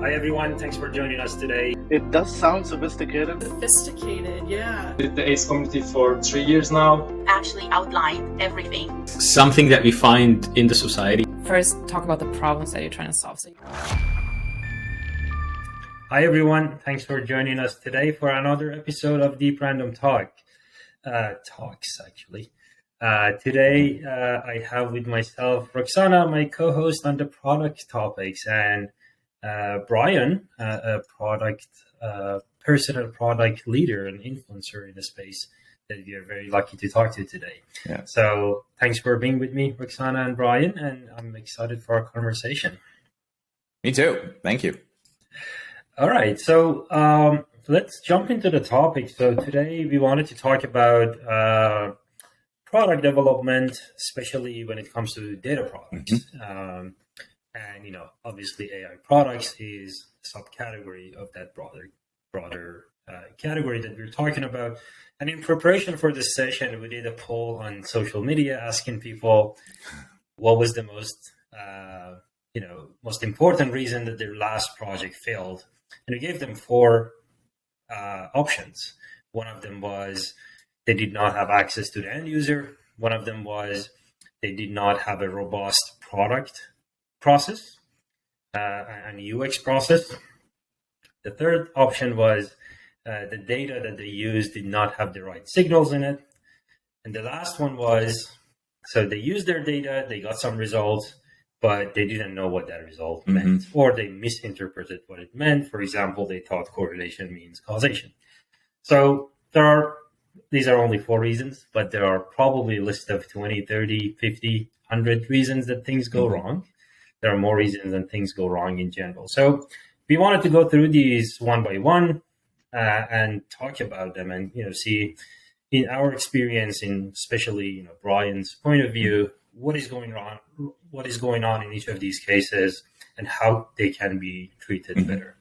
Hi everyone, thanks for joining us today. It does sound sophisticated. Sophisticated, yeah. With the ACE community for 3 years now. Actually outlined everything. Something that we find in the society. First, talk about the problems that you're trying to solve. Hi everyone, thanks for joining us today for another episode of Deep Random Talks. Today I have with myself Roxana, my co-host on the product topics, and Brian, a personal product leader and influencer in the space that we are very lucky to talk to today. Yeah. So thanks for being with me, Roxana and Brian, and I'm excited for our conversation. Me too. Thank you. All right, so let's jump into the topic. So today we wanted to talk about product development, especially when it comes to data products. Mm-hmm. And, obviously AI products is a subcategory of that broader category that we're talking about. And in preparation for this session, we did a poll on social media asking people what was the most important reason that their last project failed. And we gave them four options. One of them was they did not have access to the end user. One of them was they did not have a robust product process and UX process. The third option was the data that they used did not have the right signals in it. And the last one was, so they used their data, they got some results, but they didn't know what that result meant, or they misinterpreted what it meant. For example, they thought correlation means causation. So these are only four reasons, but there are probably a list of 20, 30, 50, 100 reasons that things go wrong. There are more reasons than things go wrong in general. So we wanted to go through these one by one and talk about them and, see in our experience, in especially, Brian's point of view, what is going on in each of these cases and how they can be treated better.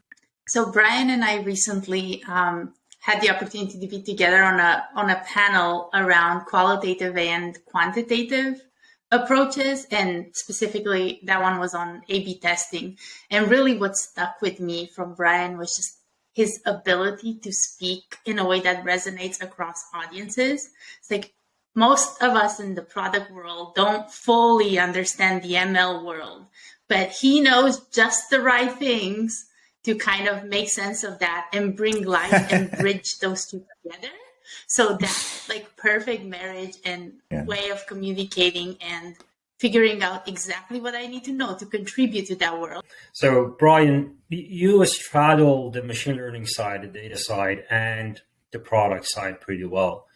So Brian and I recently had the opportunity to be together on a panel around qualitative and quantitative approaches, and specifically that one was on A/B testing. And really what stuck with me from Brian was just his ability to speak in a way that resonates across audiences. It's like most of us in the product world don't fully understand the ML world, but he knows just the right things to kind of make sense of that and bring life and bridge those two together. So that's like perfect marriage and way of communicating and figuring out exactly what I need to know to contribute to that world. So Brian, you straddle the machine learning side, the data side, and the product side pretty well.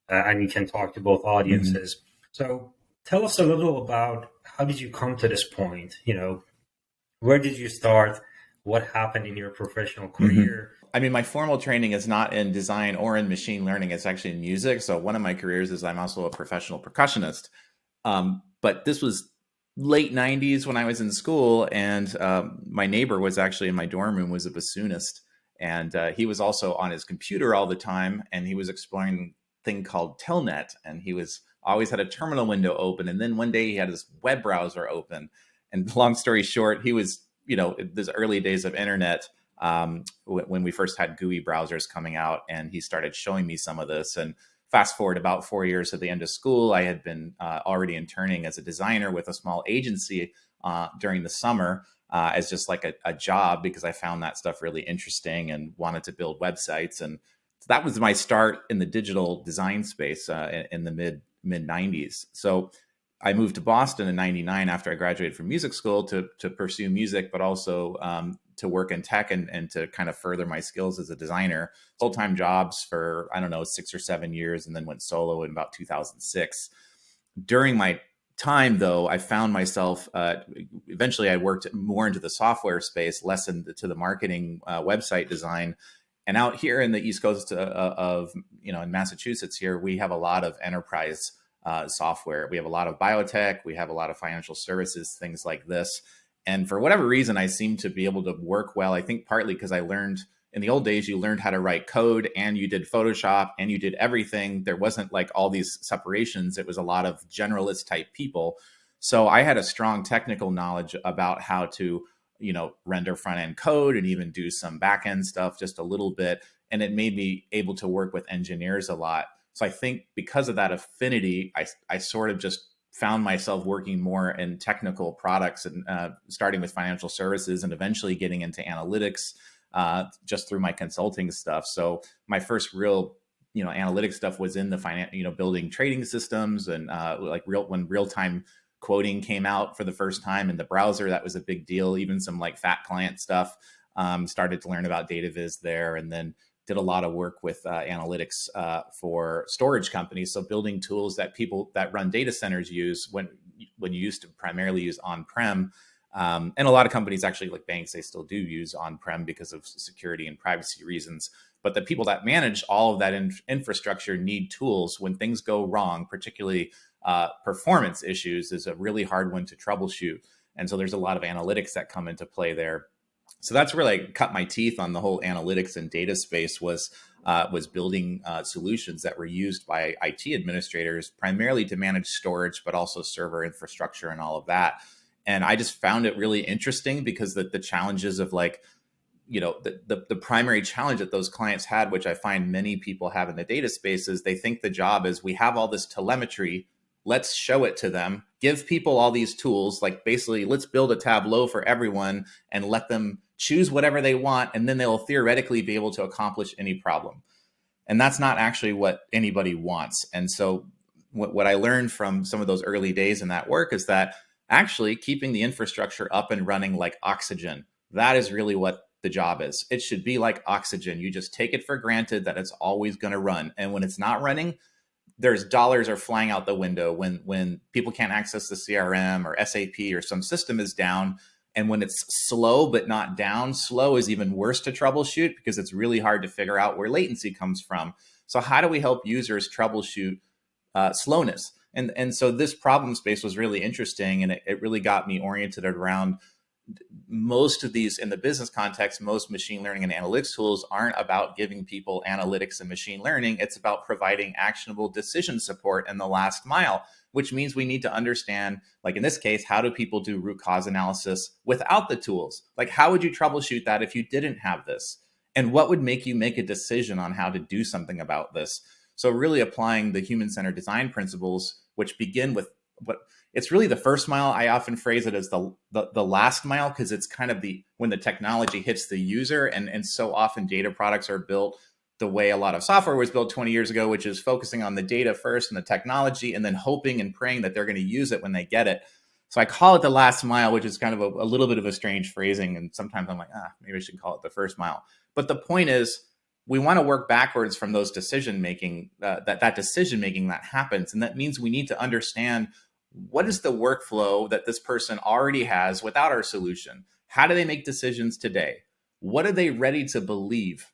And you can talk to both audiences. So tell us a little about how did you come to this point? Where did you start? What happened in your professional career? I mean, my formal training is not in design or in machine learning. It's actually in music. So one of my careers is I'm also a professional percussionist. But this was late 90s when I was in school, and my neighbor was actually in my dorm room, was a bassoonist. And he was also on his computer all the time, and he was exploring a thing called Telnet. And he was always had a terminal window open. And then one day he had his web browser open. And long story short, he was, those early days of internet, when we first had GUI browsers coming out, and he started showing me some of this. And fast forward about 4 years at the end of school, I had been already interning as a designer with a small agency during the summer as just like a job, because I found that stuff really interesting and wanted to build websites. And so that was my start in the digital design space in the mid 90s. So I moved to Boston in 99 after I graduated from music school to pursue music, but also to work in tech and to kind of further my skills as a designer. Full-time jobs for, 6 or 7 years, and then went solo in about 2006. During my time, though, I found myself, eventually I worked more into the software space, less into the marketing website design. And out here in the East Coast of in Massachusetts here, we have a lot of enterprise software. We have a lot of biotech. We have a lot of financial services, things like this. And for whatever reason, I seem to be able to work well. I think partly because I learned in the old days, you learned how to write code and you did Photoshop and you did everything. There wasn't like all these separations. It was a lot of generalist type people. So I had a strong technical knowledge about how to render front end code and even do some back end stuff just a little bit. And it made me able to work with engineers a lot. So I think because of that affinity, I sort of just found myself working more in technical products and starting with financial services and eventually getting into analytics just through my consulting stuff. So my first real analytics stuff was in the building trading systems and when real-time quoting came out for the first time in the browser. That was a big deal. Even some like fat client stuff, started to learn about data viz there, and then did a lot of work with analytics for storage companies. So building tools that people that run data centers use when you used to primarily use on-prem. And a lot of companies, actually like banks, they still do use on-prem because of security and privacy reasons. But the people that manage all of that infrastructure need tools when things go wrong, particularly performance issues is a really hard one to troubleshoot. And so there's a lot of analytics that come into play there. So that's where I cut my teeth on the whole analytics and data space was building solutions that were used by IT administrators primarily to manage storage, but also server infrastructure and all of that. And I just found it really interesting because the challenges of the primary challenge that those clients had, which I find many people have in the data space, is they think the job is we have all this telemetry. Let's show it to them, give people all these tools, like basically let's build a Tableau for everyone and let them choose whatever they want. And then they'll theoretically be able to accomplish any problem. And that's not actually what anybody wants. And so what I learned from some of those early days in that work is that actually keeping the infrastructure up and running like oxygen, that is really what the job is. It should be like oxygen. You just take it for granted that it's always going to run. And when it's not running, there's dollars are flying out the window when people can't access the CRM or SAP or some system is down. And when it's slow but not down, slow is even worse to troubleshoot because it's really hard to figure out where latency comes from. So how do we help users troubleshoot slowness? And so this problem space was really interesting, and it really got me oriented around most of these in the business context. Most machine learning and analytics tools aren't about giving people analytics and machine learning. It's about providing actionable decision support in the last mile, which means we need to understand, like in this case, how do people do root cause analysis without the tools? Like, how would you troubleshoot that if you didn't have this? And what would make you make a decision on how to do something about this? So really applying the human-centered design principles, which begin with what it's really the first mile. I often phrase it as the last mile because it's kind of when the technology hits the user. And so often data products are built the way a lot of software was built 20 years ago, which is focusing on the data first and the technology, and then hoping and praying that they're going to use it when they get it. So I call it the last mile, which is kind of a little bit of a strange phrasing. And sometimes I'm like, maybe I should call it the first mile. But the point is, we want to work backwards from those decision-making, that decision-making that happens. And that means we need to understand what is the workflow that this person already has without our solution? How do they make decisions today? What are they ready to believe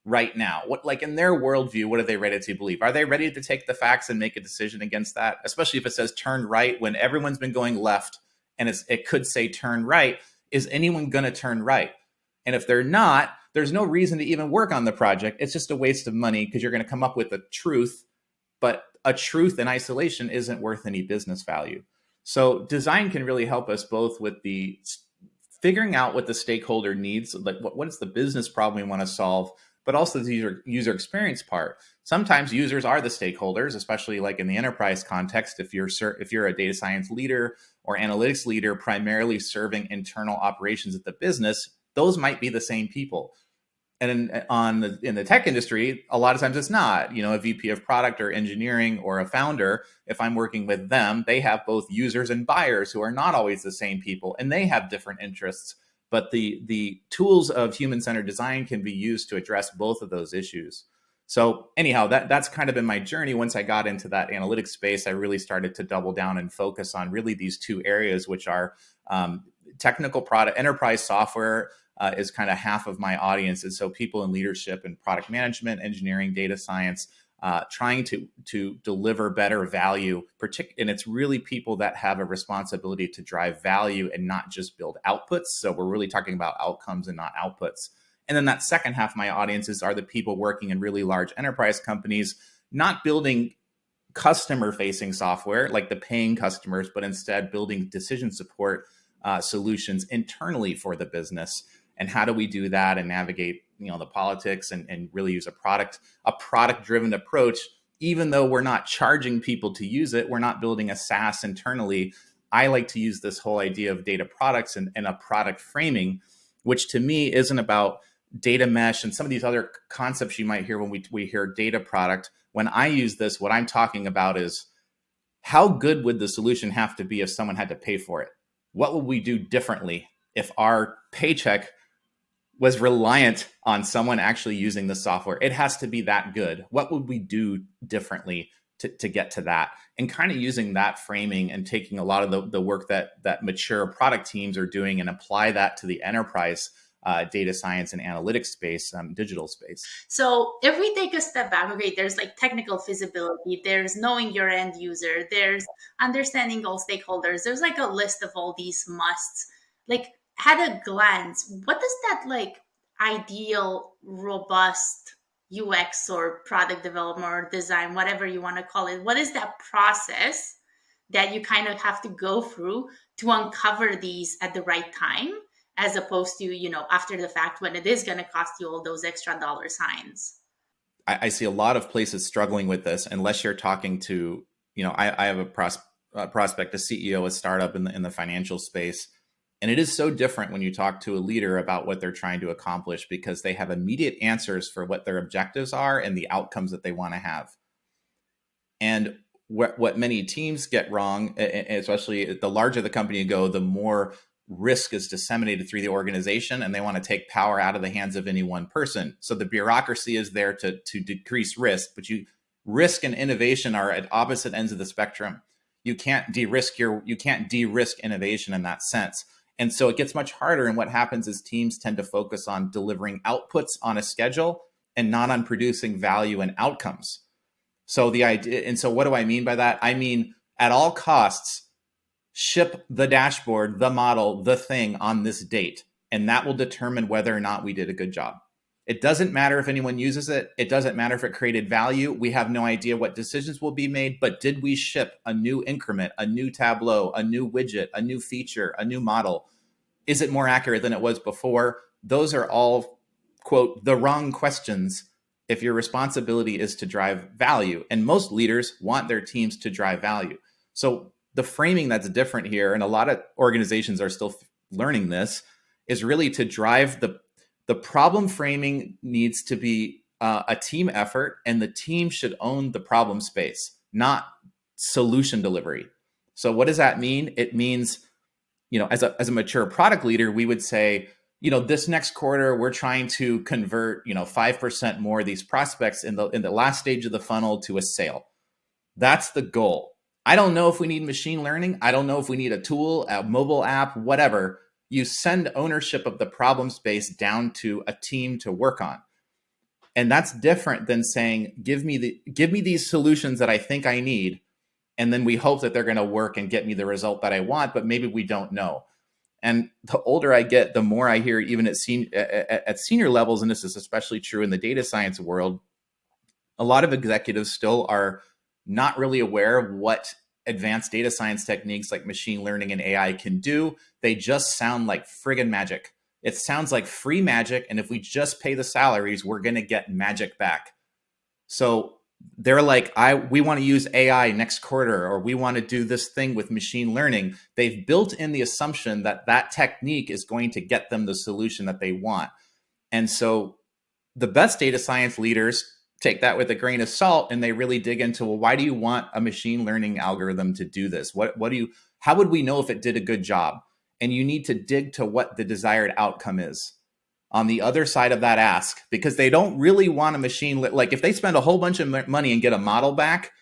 right now? What, like in their worldview, what are they ready to believe? Are they ready to take the facts and make a decision against that? Especially if it says turn right when everyone's been going left and it could say turn right. Is anyone going to turn right? And if they're not, there's no reason to even work on the project. It's just a waste of money because you're going to come up with a truth, but a truth in isolation isn't worth any business value. So design can really help us both with the figuring out what the stakeholder needs, like what is the business problem we want to solve, but also the user experience part. Sometimes users are the stakeholders, especially like in the enterprise context. If you're a data science leader or analytics leader, primarily serving internal operations at the business, those might be the same people. And in the tech industry, a lot of times it's not, a VP of product or engineering or a founder. If I'm working with them, they have both users and buyers who are not always the same people, and they have different interests. But the tools of human-centered design can be used to address both of those issues. So anyhow, that's kind of been my journey. Once I got into that analytics space, I really started to double down and focus on really these two areas, which are technical product, enterprise software, is kind of half of my audience. And so people in leadership and product management, engineering, data science, trying to deliver better value, and it's really people that have a responsibility to drive value and not just build outputs. So we're really talking about outcomes and not outputs. And then that second half of my audiences are the people working in really large enterprise companies, not building customer facing software like the paying customers, but instead building decision support solutions internally for the business. And how do we do that and navigate, the politics and really use a product driven approach? Even though we're not charging people to use it, we're not building a SaaS internally. I like to use this whole idea of data products and a product framing, which to me isn't about data mesh and some of these other concepts you might hear when we hear data product. When I use this, what I'm talking about is how good would the solution have to be if someone had to pay for it? What would we do differently if our paycheck was reliant on someone actually using the software? It has to be that good. What would we do differently to get to that? And kind of using that framing and taking a lot of the work that mature product teams are doing and apply that to the enterprise data science and analytics space, digital space. So if we take a step back, okay, there's like technical feasibility, there's knowing your end user, there's understanding all stakeholders, there's like a list of all these musts. Like at a glance, what does that like ideal, robust UX or product development or design, whatever you want to call it, what is that process that you kind of have to go through to uncover these at the right time, as opposed to, after the fact when it is going to cost you all those extra dollar signs? I see a lot of places struggling with this, unless you're talking to, I have a prospect, a CEO, a startup in the financial space. And it is so different when you talk to a leader about what they're trying to accomplish, because they have immediate answers for what their objectives are and the outcomes that they want to have. And what many teams get wrong, especially the larger the company you go, the more risk is disseminated through the organization, and they want to take power out of the hands of any one person. So the bureaucracy is there to decrease risk, but risk and innovation are at opposite ends of the spectrum. You can't de-risk innovation in that sense. And so it gets much harder. And what happens is teams tend to focus on delivering outputs on a schedule and not on producing value and outcomes. So the idea, and so what do I mean by that? I mean, at all costs, ship the dashboard, the model, the thing on this date. And that will determine whether or not we did a good job. It doesn't matter if anyone uses it. It doesn't matter if it created value. We have no idea what decisions will be made, but did we ship a new increment, a new Tableau, a new widget, a new feature, a new model? Is it more accurate than it was before? Those are all, quote, the wrong questions if your responsibility is to drive value. And most leaders want their teams to drive value. So the framing that's different here, and a lot of organizations are still learning this, is really to drive the problem framing needs to be a team effort, and the team should own the problem space, not solution delivery. So what does that mean? It means, as a mature product leader, we would say, this next quarter, we're trying to convert, 5% more of these prospects in the last stage of the funnel to a sale. That's the goal. I don't know if we need machine learning. I don't know if we need a tool, a mobile app, whatever. You send ownership of the problem space down to a team to work on. And that's different than saying, give me these solutions that I think I need, and then we hope that they're going to work and get me the result that I want, but maybe we don't know. And the older I get, the more I hear, even at senior levels, and this is especially true in the data science world, a lot of executives still are not really aware of what advanced data science techniques like machine learning and AI can do. They just sound like friggin' magic. It sounds like free magic. And if we just pay the salaries, we're going to get magic back. So they're like, we want to use AI next quarter, or we want to do this thing with machine learning. They've built in the assumption that that technique is going to get them the solution that they want. And so the best data science leaders take that with a grain of salt, and they really dig into, well, why do you want a machine learning algorithm to do this? How would we know if it did a good job? And you need to dig to what the desired outcome is on the other side of that ask, because they don't really want a machine. Like if they spend a whole bunch of money and get a model back,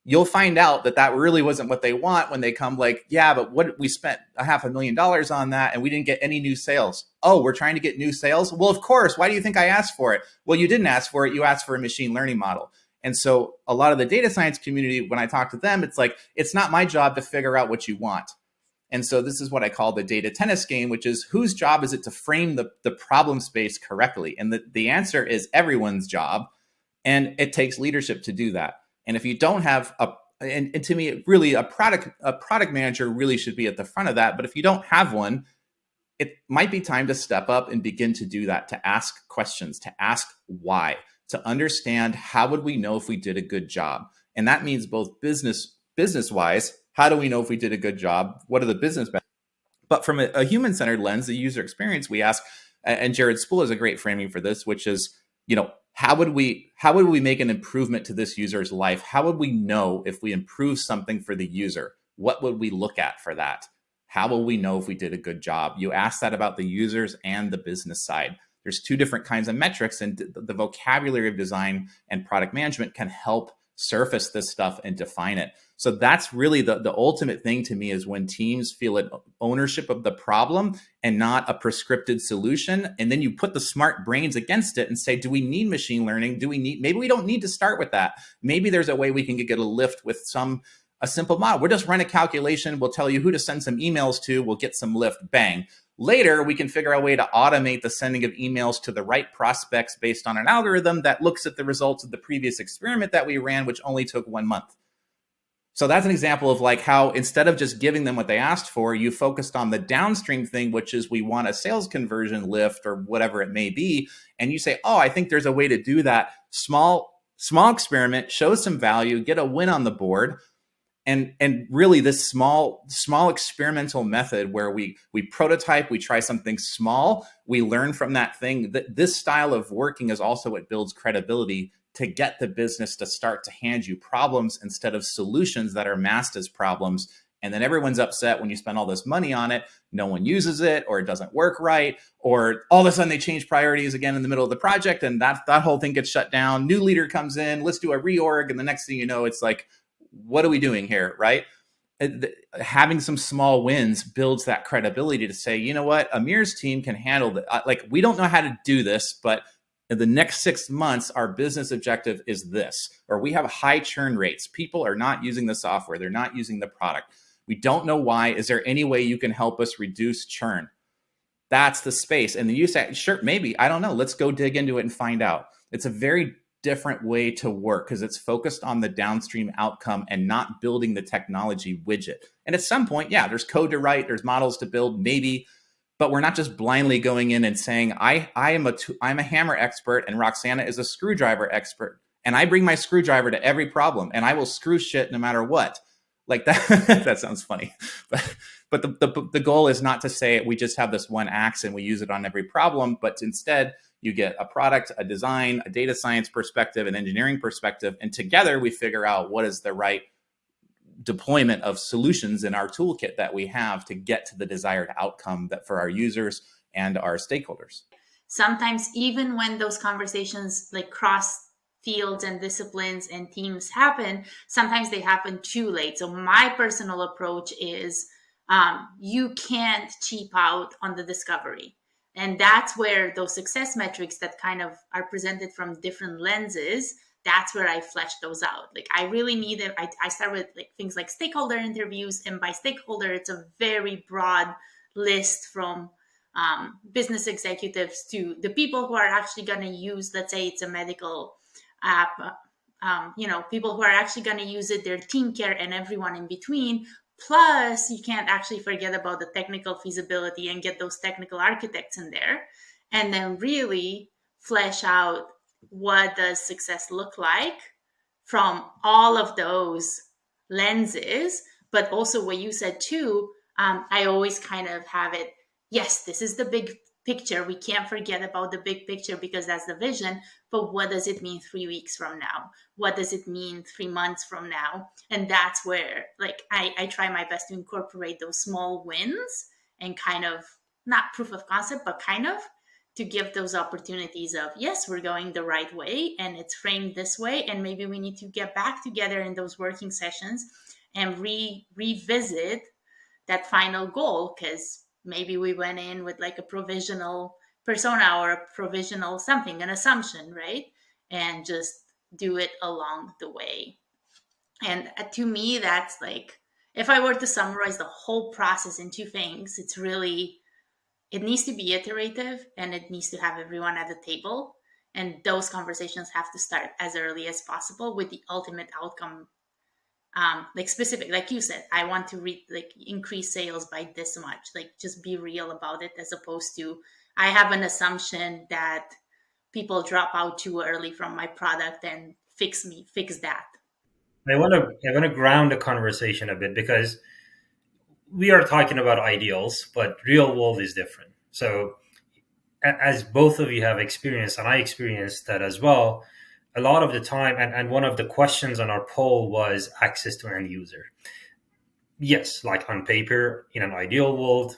you'll find out that really wasn't what they want when they come like, yeah, but we spent $500,000 on that and we didn't get any new sales. Oh, we're trying to get new sales? Well, of course. Why do you think I asked for it? Well, you didn't ask for it. You asked for a machine learning model. And so a lot of the data science community, when I talk to them, it's like, it's not my job to figure out what you want. And so this is what I call the data tennis game, which is whose job is it to frame the problem space correctly? And the answer is everyone's job. And it takes leadership to do that. And if you don't have and to me, really a product manager really should be at the front of that. But if you don't have one, it might be time to step up and begin to do that, to ask questions, to ask why, to understand how would we know if we did a good job. And that means both business wise, how do we know if we did a good job? What are the business benefits? But from a human-centered lens, the user experience, we ask, and Jared Spool is a great framing for this, which is, how would we make an improvement to this user's life? How would we know if we improve something for the user? What would we look at for that? How will we know if we did a good job? You ask that about the users and the business side. There's two different kinds of metrics, and the vocabulary of design and product management can help surface this stuff and define it. So that's really the ultimate thing to me, is when teams feel an ownership of the problem and not a prescripted solution. And then you put the smart brains against it and say, do we need machine learning? Maybe we don't need to start with that. Maybe there's a way we can get a lift with a simple model. We'll just run a calculation. We'll tell you who to send some emails to. We'll get some lift, bang. Later, we can figure out a way to automate the sending of emails to the right prospects based on an algorithm that looks at the results of the previous experiment that we ran, which only took 1 month. So that's an example of like how, instead of just giving them what they asked for, you focused on the downstream thing, which is we want a sales conversion lift or whatever it may be. And you say, oh, I think there's a way to do that. Small experiment, show some value, get a win on the board. And really this small experimental method where we prototype, we try something small, we learn from that thing. This style of working is also what builds credibility to get the business to start to hand you problems instead of solutions that are masked as problems. And then everyone's upset when you spend all this money on it, no one uses it, or it doesn't work right, or all of a sudden they change priorities again in the middle of the project, and that whole thing gets shut down. New leader comes in, let's do a reorg, and the next thing you know, it's like, what are we doing here, right? Having some small wins builds that credibility to say, you know what, Amir's team can handle that. Like, we don't know how to do this, but in the next 6 months, our business objective is this, or we have high churn rates. People are not using the software. They're not using the product. We don't know why. Is there any way you can help us reduce churn? That's the space. And then you say, sure, maybe, I don't know. Let's go dig into it and find out. It's a very different way to work because it's focused on the downstream outcome and not building the technology widget. And at some point, yeah, there's code to write, there's models to build, maybe, but we're not just blindly going in and saying, I'm a hammer expert and Roxana is a screwdriver expert. And I bring my screwdriver to every problem and I will screw shit no matter what. Like that, that sounds funny. But the goal is not to say we just have this one axe and we use it on every problem, but instead you get a product, a design, a data science perspective, an engineering perspective, and together we figure out what is the right deployment of solutions in our toolkit that we have to get to the desired outcome that for our users and our stakeholders. Sometimes even when those conversations like cross fields and disciplines and teams happen, sometimes they happen too late. So my personal approach is you can't cheap out on the discovery. And that's where those success metrics that kind of are presented from different lenses, that's where I flesh those out. Like I really need it. I start with like things like stakeholder interviews. And by stakeholder, it's a very broad list from business executives to the people who are actually going to use, let's say it's a medical app, people who are actually going to use it, their team care and everyone in between. Plus, you can't actually forget about the technical feasibility and get those technical architects in there. And then really flesh out what does success look like from all of those lenses. But also what you said too, I always kind of have it, yes, this is the big picture. We can't forget about the big picture because that's the vision. But what does it mean 3 weeks from now? What does it mean 3 months from now? And that's where like I try my best to incorporate those small wins and kind of not proof of concept, but kind of to give those opportunities of, yes, we're going the right way and it's framed this way. And maybe we need to get back together in those working sessions and revisit that final goal, because maybe we went in with like a provisional persona or a provisional something, an assumption, right? And just do it along the way. And to me, that's like, if I were to summarize the whole process in 2 things, it's really, it needs to be iterative and it needs to have everyone at the table. And those conversations have to start as early as possible with the ultimate outcome like specific, like you said, I want to increase sales by this much. Like just be real about it, as opposed to I have an assumption that people drop out too early from my product and fix that. I want to ground the conversation a bit, because we are talking about ideals, but real world is different. So as both of you have experienced, and I experienced that as well, a lot of the time, and one of the questions on our poll was access to end user. Yes, like on paper, in an ideal world,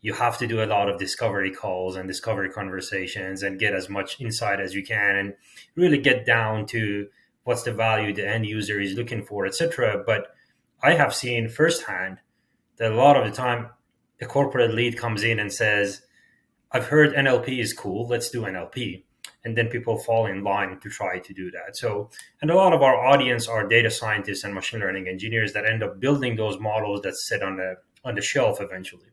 you have to do a lot of discovery calls and discovery conversations and get as much insight as you can and really get down to what's the value the end user is looking for, etc. But I have seen firsthand that a lot of the time the corporate lead comes in and says, I've heard NLP is cool, let's do NLP. And then people fall in line to try to do that. So, and a lot of our audience are data scientists and machine learning engineers that end up building those models that sit on the shelf eventually.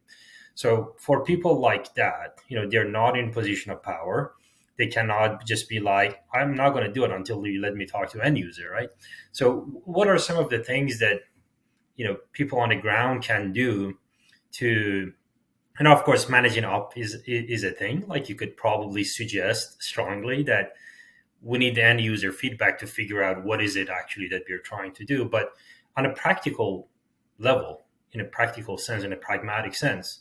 So for people like that, they're not in position of power. They cannot just be like, I'm not going to do it until you let me talk to end user, right? So what are some of the things that, people on the ground can do to, and of course, managing up is a thing. Like you could probably suggest strongly that we need the end user feedback to figure out what is it actually that we're trying to do. But on a practical level, in a practical sense, in a pragmatic sense,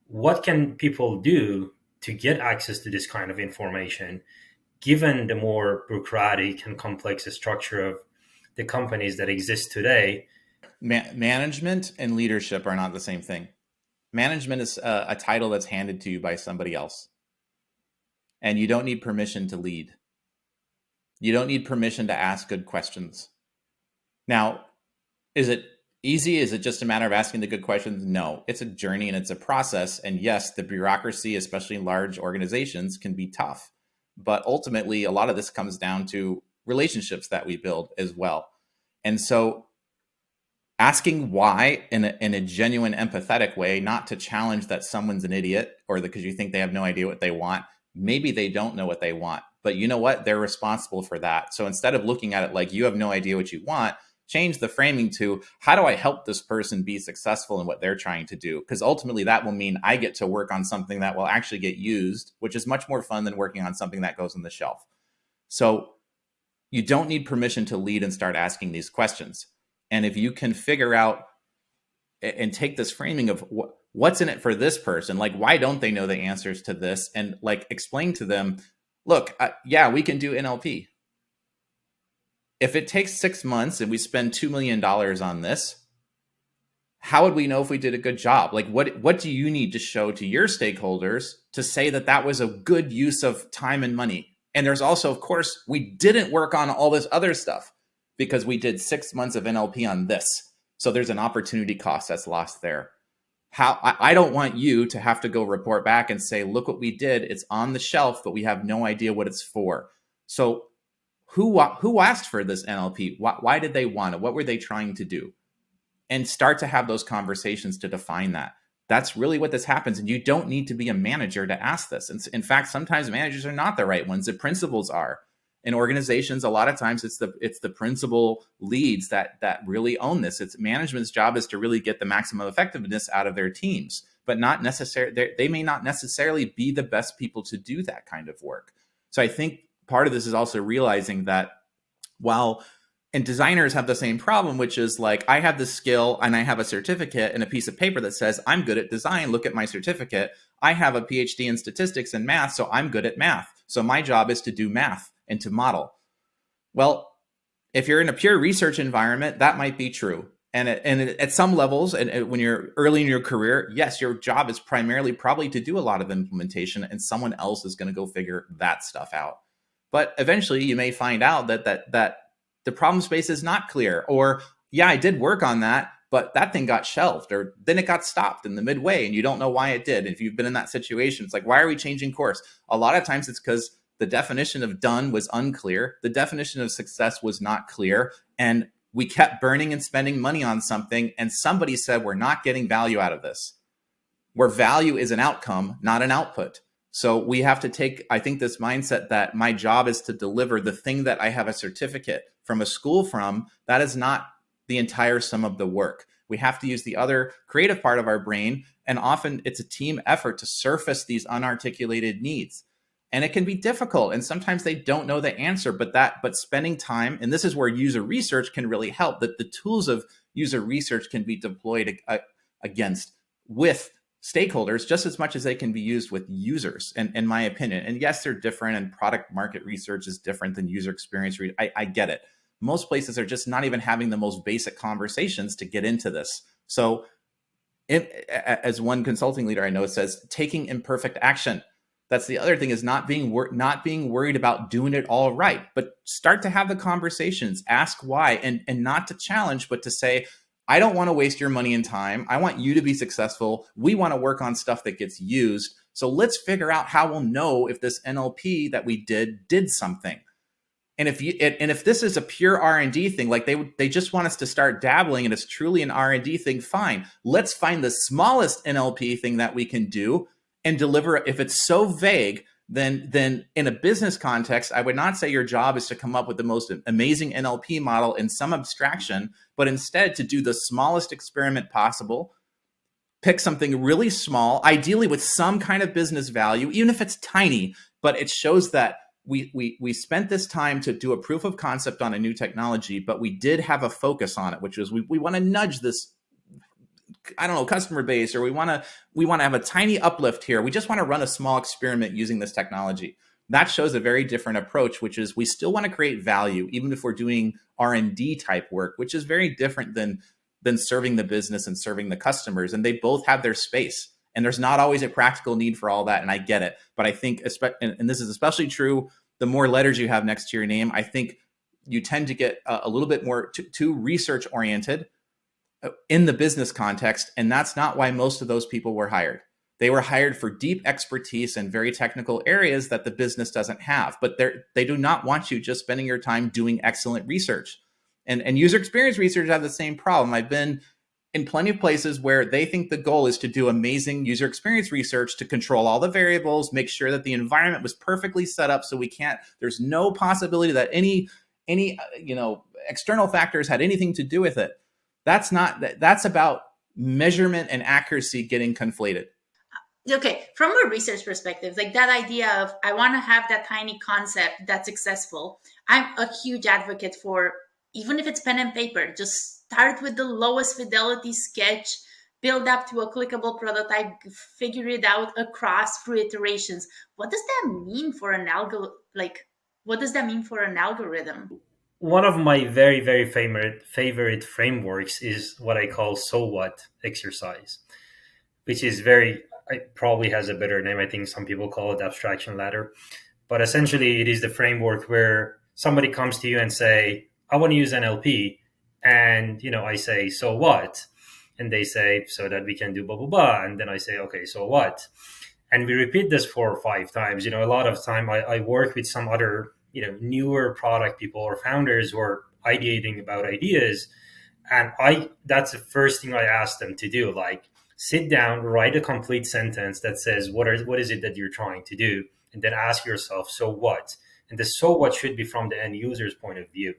what can people do to get access to this kind of information, given the more bureaucratic and complex structure of the companies that exist today? Management and leadership are not the same thing. Management is a title that's handed to you by somebody else. And you don't need permission to lead. You don't need permission to ask good questions. Now, is it easy? Is it just a matter of asking the good questions? No, it's a journey and it's a process. And yes, the bureaucracy, especially in large organizations, can be tough. But ultimately, a lot of this comes down to relationships that we build as well. And so asking why in a genuine, empathetic way, not to challenge that someone's an idiot or because you think they have no idea what they want. Maybe they don't know what they want, but you know what? They're responsible for that. So instead of looking at it like you have no idea what you want, change the framing to how do I help this person be successful in what they're trying to do? Because ultimately that will mean I get to work on something that will actually get used, which is much more fun than working on something that goes on the shelf. So you don't need permission to lead and start asking these questions. And if you can figure out and take this framing of what's in it for this person, like why don't they know the answers to this, and like explain to them, look, yeah, we can do NLP. If it takes 6 months and we spend $2 million on this, how would we know if we did a good job? Like what do you need to show to your stakeholders to say that that was a good use of time and money? And there's also, of course, we didn't work on all this other stuff because we did 6 months of NLP on this. So there's an opportunity cost that's lost there. I don't want you to have to go report back and say, look what we did. It's on the shelf, but we have no idea what it's for. So who asked for this NLP? Why did they want it? What were they trying to do? And start to have those conversations to define that. That's really what this happens. And you don't need to be a manager to ask this. And in fact, sometimes managers are not the right ones. The principals are. In organizations, a lot of times it's the principal leads that really own this. It's management's job is to really get the maximum effectiveness out of their teams, but not necessarily, they may not necessarily be the best people to do that kind of work. So I think part of this is also realizing that and designers have the same problem, which is like, I have the skill and I have a certificate and a piece of paper that says I'm good at design. Look at my certificate. I have a PhD in statistics and math, so I'm good at math. So my job is to do math and to model. Well, if you're in a pure research environment, that might be true. And at some levels, and when you're early in your career, yes, your job is primarily probably to do a lot of implementation, and someone else is going to go figure that stuff out. But eventually, you may find out that the problem space is not clear, or yeah, I did work on that, but that thing got shelved, or then it got stopped in the midway, and you don't know why it did. If you've been in that situation, it's like, why are we changing course? A lot of times, it's because the definition of done was unclear. The definition of success was not clear. And we kept burning and spending money on something. And somebody said, we're not getting value out of this, where value is an outcome, not an output. So we have to take, I think, this mindset that my job is to deliver the thing that I have a certificate from a school from. That is not the entire sum of the work. We have to use the other creative part of our brain. And often it's a team effort to surface these unarticulated needs. And it can be difficult. And sometimes they don't know the answer, but spending time, and this is where user research can really help, that the tools of user research can be deployed with stakeholders just as much as they can be used with users, in my opinion. And yes, they're different, and product market research is different than user experience. I get it. Most places are just not even having the most basic conversations to get into this. So as one consulting leader I know says, taking imperfect action. That's the other thing, is not being worried about doing it all right, but start to have the conversations, ask why, and not to challenge, but to say, I don't want to waste your money and time. I want you to be successful. We want to work on stuff that gets used. So let's figure out how we'll know if this NLP that we did something. And if this is a pure R&D thing, like they just want us to start dabbling and it's truly an R&D thing, fine. Let's find the smallest NLP thing that we can do and deliver. If it's so vague, then in a business context, I would not say your job is to come up with the most amazing NLP model in some abstraction, but instead to do the smallest experiment possible, pick something really small, ideally with some kind of business value, even if it's tiny, but it shows that we spent this time to do a proof of concept on a new technology, but we did have a focus on it, which is we want to nudge this, I don't know, customer base, or we want to have a tiny uplift here. We just want to run a small experiment using this technology. That shows a very different approach, which is we still want to create value, even if we're doing R&D type work, which is very different than serving the business and serving the customers. And they both have their space. And there's not always a practical need for all that. And I get it. But I think, and this is especially true, the more letters you have next to your name, I think you tend to get a little bit more too research oriented in the business context. And that's not why most of those people were hired. They were hired for deep expertise in very technical areas that the business doesn't have. But they do not want you just spending your time doing excellent research. And user experience research have the same problem. I've been in plenty of places where they think the goal is to do amazing user experience research to control all the variables, make sure that the environment was perfectly set up so there's no possibility that any external factors had anything to do with it. That's about measurement and accuracy getting conflated. Okay, from a research perspective, like that idea of I want to have that tiny concept that's successful, I'm a huge advocate for, even if it's pen and paper, just start with the lowest fidelity sketch, build up to a clickable prototype, figure it out across through iterations. What does that mean for an what does that mean for an algorithm? One of my very, very favorite frameworks is what I call "so what" exercise, which is it probably has a better name. I think some people call it abstraction ladder, but essentially it is the framework where somebody comes to you and say, I want to use NLP. And, I say, so what? And they say, so that we can do blah, blah, blah. And then I say, okay, so what? And we repeat this 4 or 5 times. A lot of time I work with some other, newer product people or founders who are ideating about ideas. And that's the first thing I ask them to do. Like, sit down, write a complete sentence that says, what is it that you're trying to do? And then ask yourself, so what? And the so what should be from the end user's point of view.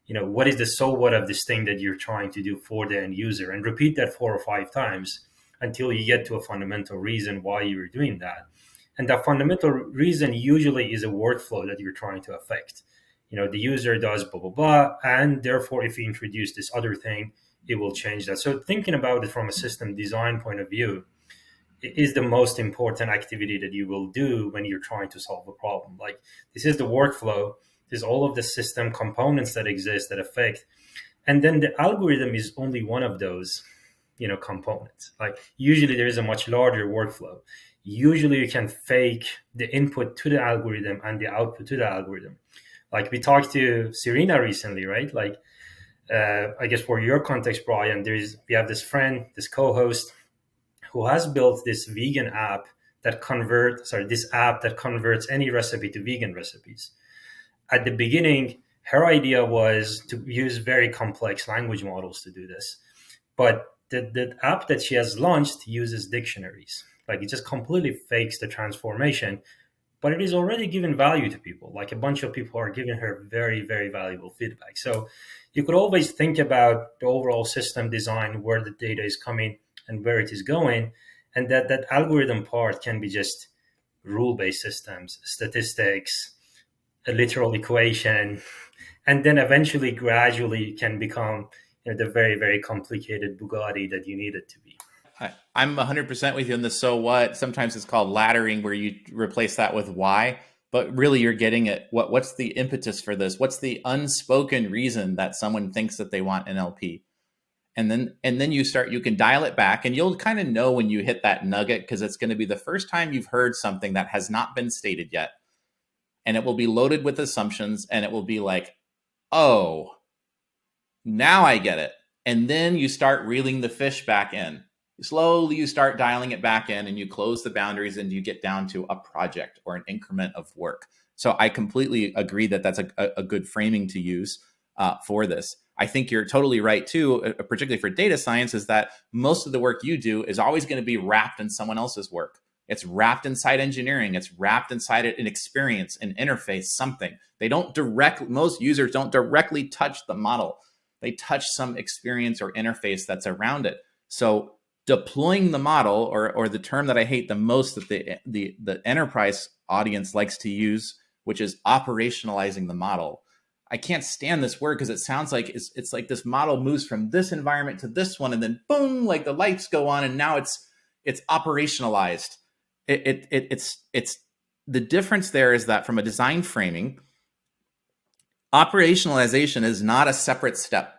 What is the so what of this thing that you're trying to do for the end user? And repeat that 4 or 5 times until you get to a fundamental reason why you're doing that. And that fundamental reason usually is a workflow that you're trying to affect. The user does blah, blah, blah. And therefore, if you introduce this other thing, it will change that. So thinking about it from a system design point of view is the most important activity that you will do when you're trying to solve a problem. Like, this is the workflow. There's all of the system components that exist that affect. And then the algorithm is only one of those, components. Like, usually there is a much larger workflow. Usually you can fake the input to the algorithm and the output to the algorithm. Like, we talked to Serena recently, right? Like, I guess for your context, Brian, we have this friend, this co-host, who has built this vegan app that converts any recipe to vegan recipes. At the beginning, her idea was to use very complex language models to do this. But the app that she has launched uses dictionaries. Like, it just completely fakes the transformation. but it is already giving value to people. Like a bunch of people are giving her very, very valuable feedback. So you could always think about the overall system design, where the data is coming and where it is going. And that algorithm part can be just rule-based systems, statistics, a literal equation, and then eventually gradually can become the very, very complicated Bugatti that you need it to be. I'm 100% with you on the so what. Sometimes it's called laddering, where you replace that with why, but really you're getting at what's the impetus for this? What's the unspoken reason that someone thinks that they want NLP? And then you can dial it back, and you'll kind of know when you hit that nugget, because it's going to be the first time you've heard something that has not been stated yet. And it will be loaded with assumptions, and it will be like, oh, now I get it. And then you start reeling the fish back in. Slowly you start dialing it back in, and you close the boundaries, and you get down to a project or an increment of work. So I completely agree that that's a good framing to use for this. I think you're totally right too, particularly for data science, is that most of the work you do is always going to be wrapped in someone else's work. It's wrapped inside engineering. It's wrapped inside an experience, an interface, something. Most users don't directly touch the model. They touch some experience or interface that's around it. So deploying the model, or the term that I hate the most that the enterprise audience likes to use, which is operationalizing the model. I can't stand this word because it sounds like it's like this model moves from this environment to this one, and then boom, like the lights go on, and now it's operationalized. It's the difference there is that from a design framing, operationalization is not a separate step.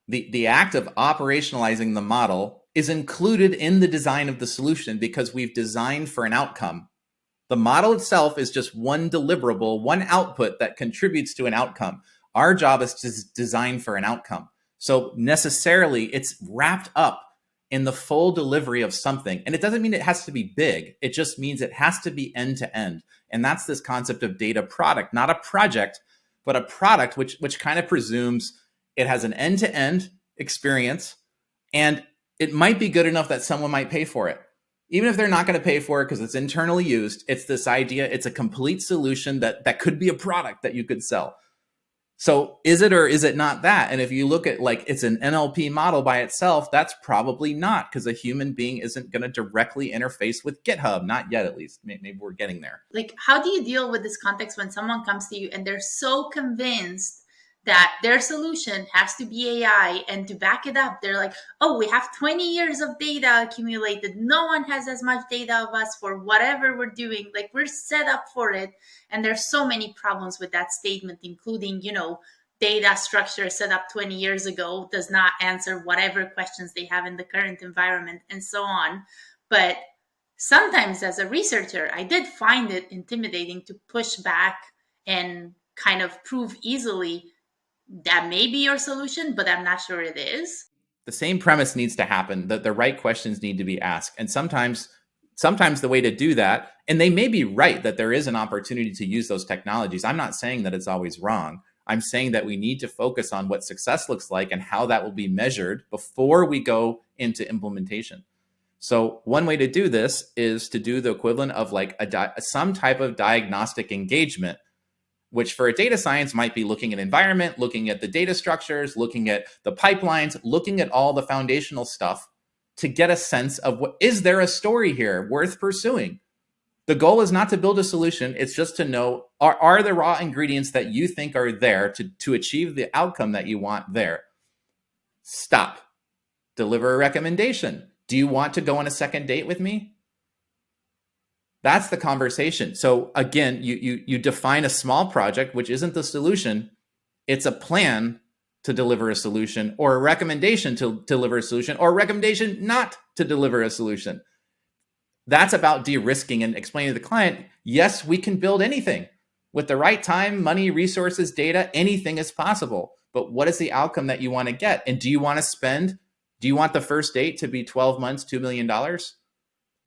The act of operationalizing the model is included in the design of the solution, because we've designed for an outcome. The model itself is just one deliverable, one output that contributes to an outcome. Our job is to design for an outcome. So necessarily it's wrapped up in the full delivery of something. And it doesn't mean it has to be big. It just means it has to be end to end. And that's this concept of data product, not a project, but a product which kind of presumes it has an end to end experience, and it might be good enough that someone might pay for it. Even if they're not going to pay for it because it's internally used, it's this idea, it's a complete solution that could be a product that you could sell. So is it or is it not that? And if you look at like it's an NLP model by itself, that's probably not, because a human being isn't going to directly interface with GitHub. Not yet, at least. Maybe we're getting there. Like, how do you deal with this context when someone comes to you and they're so convinced that their solution has to be AI, and to back it up, they're like, oh, we have 20 years of data accumulated. No one has as much data of us for whatever we're doing. Like, we're set up for it. And there's so many problems with that statement, including, data structure set up 20 years ago does not answer whatever questions they have in the current environment, and so on. But sometimes as a researcher, I did find it intimidating to push back and kind of prove easily that may be your solution, but I'm not sure it is. The same premise needs to happen, that the right questions need to be asked. And sometimes the way to do that, and they may be right that there is an opportunity to use those technologies. I'm not saying that it's always wrong. I'm saying that we need to focus on what success looks like and how that will be measured before we go into implementation. So one way to do this is to do the equivalent of like some type of diagnostic engagement, which for a data science might be looking at environment, looking at the data structures, looking at the pipelines, looking at all the foundational stuff to get a sense of is there a story here worth pursuing? The goal is not to build a solution. It's just to know, are the raw ingredients that you think are there to achieve the outcome that you want there? Stop. Deliver a recommendation. Do you want to go on a second date with me? That's the conversation. So again, you define a small project, which isn't the solution. It's a plan to deliver a solution, or a recommendation to deliver a solution, or a recommendation not to deliver a solution. That's about de-risking and explaining to the client, yes, we can build anything. With the right time, money, resources, data, anything is possible. But what is the outcome that you want to get? And do you want the first date to be 12 months, $2 million?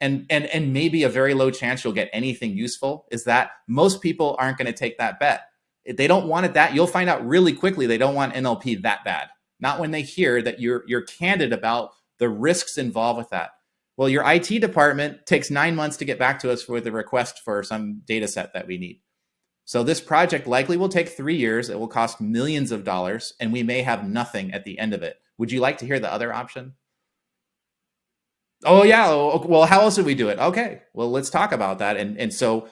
And maybe a very low chance you'll get anything useful? Is that most people aren't going to take that bet. If they don't want it that, you'll find out really quickly they don't want NLP that bad. Not when they hear that you're candid about the risks involved with that. Well, your IT department takes 9 months to get back to us with a request for some data set that we need. So this project likely will take 3 years. It will cost millions of dollars, and we may have nothing at the end of it. Would you like to hear the other option? Oh, yeah. Well, how else would we do it? Okay, well, let's talk about that. And so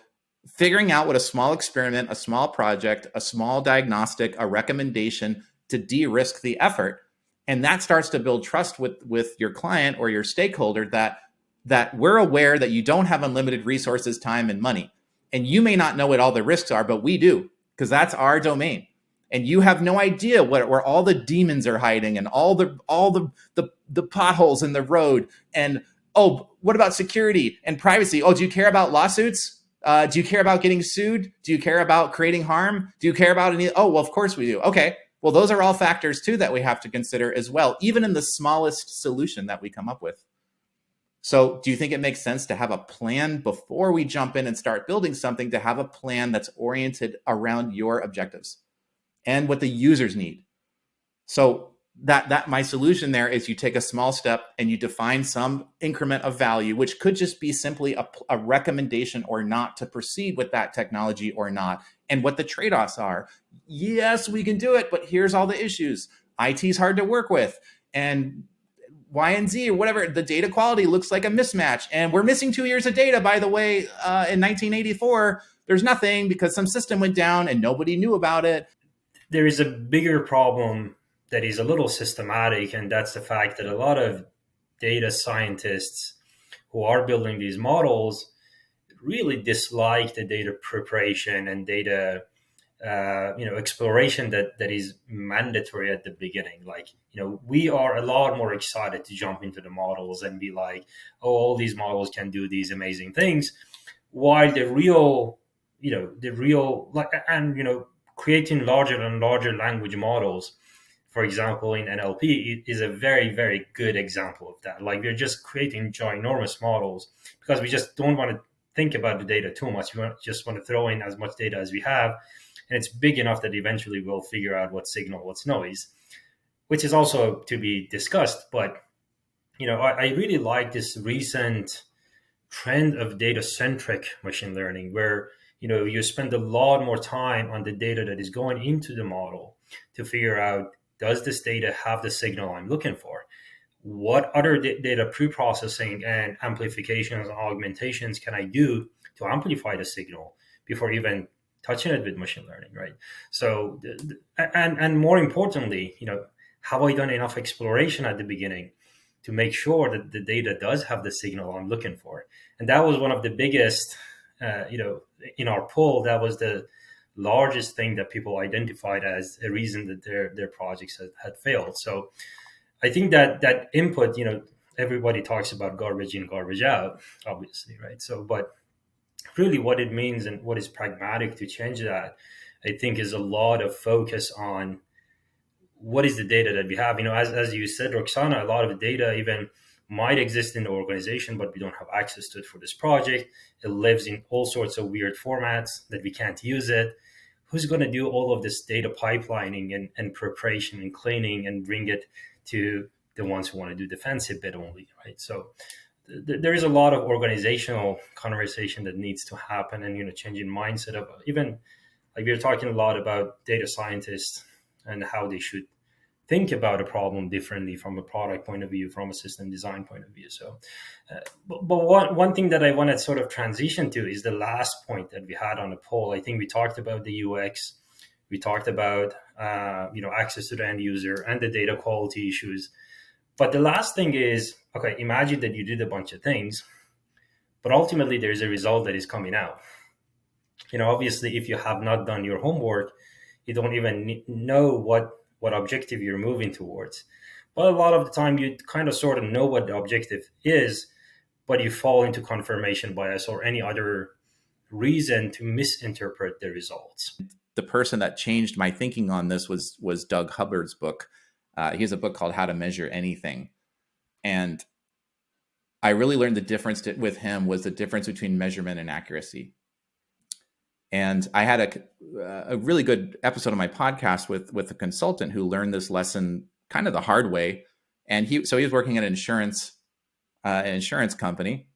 figuring out what a small experiment, a small project, a small diagnostic, a recommendation to de-risk the effort. And that starts to build trust with your client or your stakeholder that we're aware that you don't have unlimited resources, time, and money. And you may not know what all the risks are, but we do, because that's our domain. And you have no idea where all the demons are hiding and all the potholes in the road. And, oh, what about security and privacy? Oh, do you care about lawsuits? Do you care about getting sued? Do you care about creating harm? Do you care about any? Oh, well, of course we do. Okay. Well, those are all factors too that we have to consider as well, even in the smallest solution that we come up with. So do you think it makes sense to have a plan before we jump in and start building something, to have a plan that's oriented around your objectives and what the users need? So that my solution there is you take a small step and you define some increment of value, which could just be simply a recommendation or not to proceed with that technology or not, and what the trade-offs are. Yes, we can do it, but here's all the issues. IT is hard to work with, and Y and Z or whatever, the data quality looks like a mismatch. And we're missing 2 years of data, by the way. In 1984, there's nothing because some system went down and nobody knew about it. There is a bigger problem that is a little systematic, and that's the fact that a lot of data scientists who are building these models really dislike the data preparation and data exploration that is mandatory at the beginning. Like, we are a lot more excited to jump into the models and be like, oh, all these models can do these amazing things, while creating larger and larger language models, for example, in NLP, is a very, very good example of that. Like, we're just creating ginormous models because we just don't want to think about the data too much. We just want to throw in as much data as we have. And it's big enough that eventually we'll figure out what's signal, what's noise, which is also to be discussed. But, I really like this recent trend of data-centric machine learning, where, you spend a lot more time on the data that is going into the model to figure out, does this data have the signal I'm looking for? What other data pre-processing and amplifications and augmentations can I do to amplify the signal before even touching it with machine learning, right? So, and more importantly, have I done enough exploration at the beginning to make sure that the data does have the signal I'm looking for? And that was one of the biggest, in our poll, that was the largest thing that people identified as a reason that their projects had failed. So I think that input, everybody talks about garbage in, garbage out, obviously, right? So, but really what it means and what is pragmatic to change that, I think, is a lot of focus on what is the data that we have. As you said, Roxana, a lot of the data even might exist in the organization, but we don't have access to it for this project. It lives in all sorts of weird formats that we can't use it. Who's going to do all of this data pipelining and preparation and cleaning and bring it to the ones who want to do defensive bit only, right? So there is a lot of organizational conversation that needs to happen, and changing mindset of, even like we were talking a lot about data scientists and how they should think about a problem differently from a product point of view, from a system design point of view. So, but one thing that I want to sort of transition to is the last point that we had on the poll. I think we talked about the UX, we talked about access to the end user and the data quality issues. But the last thing is, okay, imagine that you did a bunch of things, but ultimately there's a result that is coming out. Obviously, if you have not done your homework, you don't even know what objective you're moving towards. But a lot of the time, you kind of sort of know what the objective is, but you fall into confirmation bias or any other reason to misinterpret the results. The person that changed my thinking on this was Doug Hubbard's book. He has a book called How to Measure Anything. And I really learned the difference with him was the difference between measurement and accuracy. And I had a really good episode of my podcast with a consultant who learned this lesson kind of the hard way. And he was working at an insurance an insurance company.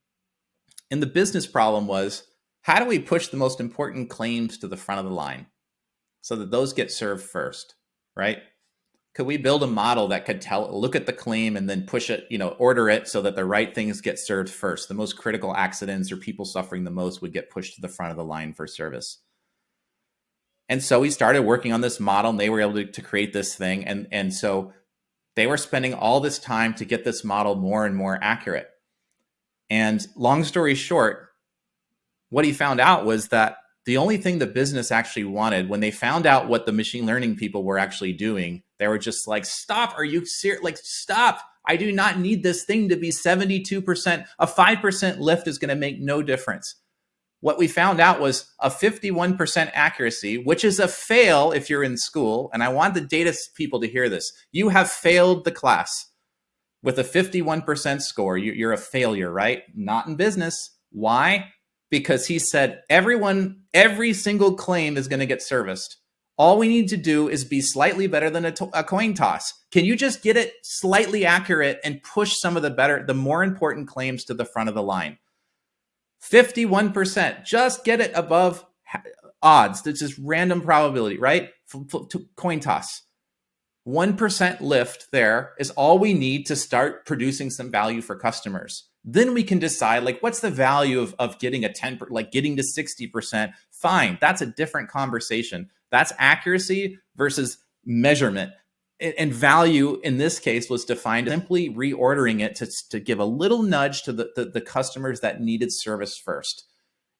And the business problem was, how do we push the most important claims to the front of the line so that those get served first, right? Could we build a model that could look at the claim and then push it, order it so that the right things get served first? The most critical accidents or people suffering the most would get pushed to the front of the line for service. And so we started working on this model, and they were able to create this thing. And so they were spending all this time to get this model more and more accurate. And long story short, what he found out was that the only thing the business actually wanted, when they found out what the machine learning people were actually doing, they were just like, stop, are you serious? Like, stop. I do not need this thing to be 72%. A 5% lift is going to make no difference. What we found out was a 51% accuracy, which is a fail if you're in school. And I want the data people to hear this. You have failed the class with a 51% score. You're a failure, right? Not in business. Why? Because he said, every single claim is going to get serviced. All we need to do is be slightly better than a coin toss. Can you just get it slightly accurate and push some of the more important claims to the front of the line? 51%, just get it above odds. That's just random probability, right? Coin toss. 1% lift there is all we need to start producing some value for customers. Then we can decide, like, what's the value of getting a 10, like getting to 60%? Fine, that's a different conversation. That's accuracy versus measurement. And value in this case was defined simply reordering it to give a little nudge to the customers that needed service first.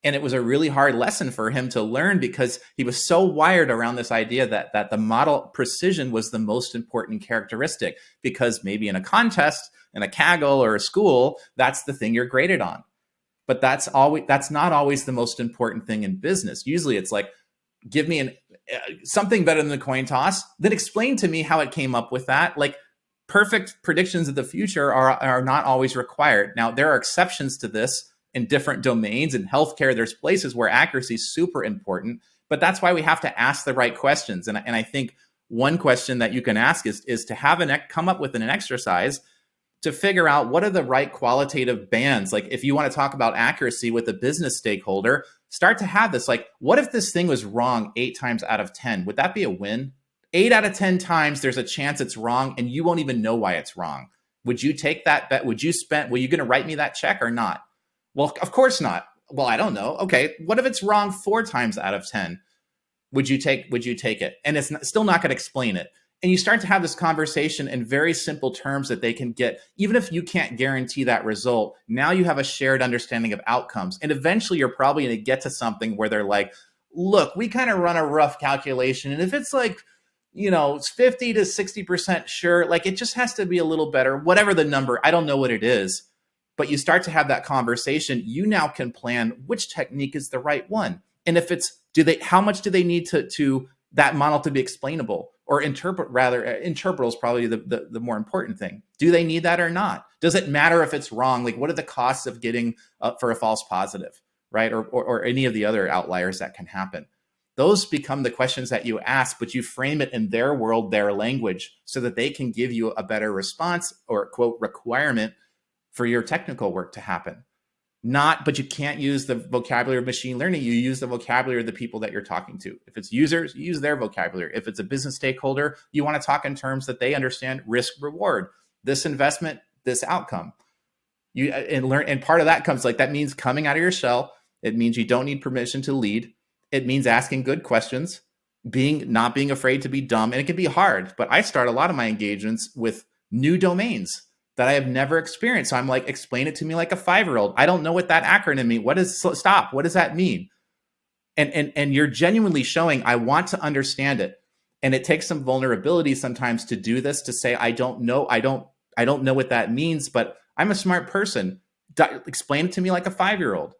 And it was a really hard lesson for him to learn because he was so wired around this idea that the model precision was the most important characteristic, because maybe in a contest, in a Kaggle or a school, that's the thing you're graded on. But that's not always the most important thing in business. Usually it's like, give me something better than the coin toss, then explain to me how it came up with that. Like, perfect predictions of the future are not always required. Now, there are exceptions to this in different domains. In healthcare, there's places where accuracy is super important, but that's why we have to ask the right questions. And I think one question that you can ask is to have come up with an exercise to figure out what are the right qualitative bands. Like, if you want to talk about accuracy with a business stakeholder, start to have this, like, what if this thing was wrong 8 times out of 10? Would that be a win? 8 out of 10 times there's a chance it's wrong and you won't even know why it's wrong. Would you take that bet? Were you going to write me that check or not? Well, of course not. Well, I don't know. Okay, what if it's wrong 4 times out of 10? Would you take it? And it's still not going to explain it. And you start to have this conversation in very simple terms that they can get. Even if you can't guarantee that result, now you have a shared understanding of outcomes. And eventually you're probably going to get to something where they're like, look, we kind of run a rough calculation. And if it's like, it's 50 to 60% sure, like, it just has to be a little better, whatever the number, I don't know what it is. But you start to have that conversation. You now can plan which technique is the right one. And if it's, how much do they need to that model to be explainable or interpretable is probably the more important thing. Do they need that or not? Does it matter if it's wrong? Like, what are the costs of getting for a false positive, right? Or any of the other outliers that can happen? Those become the questions that you ask, but you frame it in their world, their language, so that they can give you a better response or, quote, requirement for your technical work to happen. But you can't use the vocabulary of machine learning. You use the vocabulary of the people that you're talking to. If it's users, you use their vocabulary. If it's a business stakeholder, you want to talk in terms that they understand risk reward, this investment, this outcome. And part of that comes, like, that means coming out of your shell. It means you don't need permission to lead. It means asking good questions, not being afraid to be dumb. And it can be hard, but I start a lot of my engagements with new domains that I have never experienced. So I'm like, explain it to me like a 5-year-old. I don't know what that acronym means. What does that mean? And you're genuinely showing, I want to understand it. And it takes some vulnerability sometimes to do this, to say, I don't know what that means, but I'm a smart person. Explain it to me like a 5-year-old.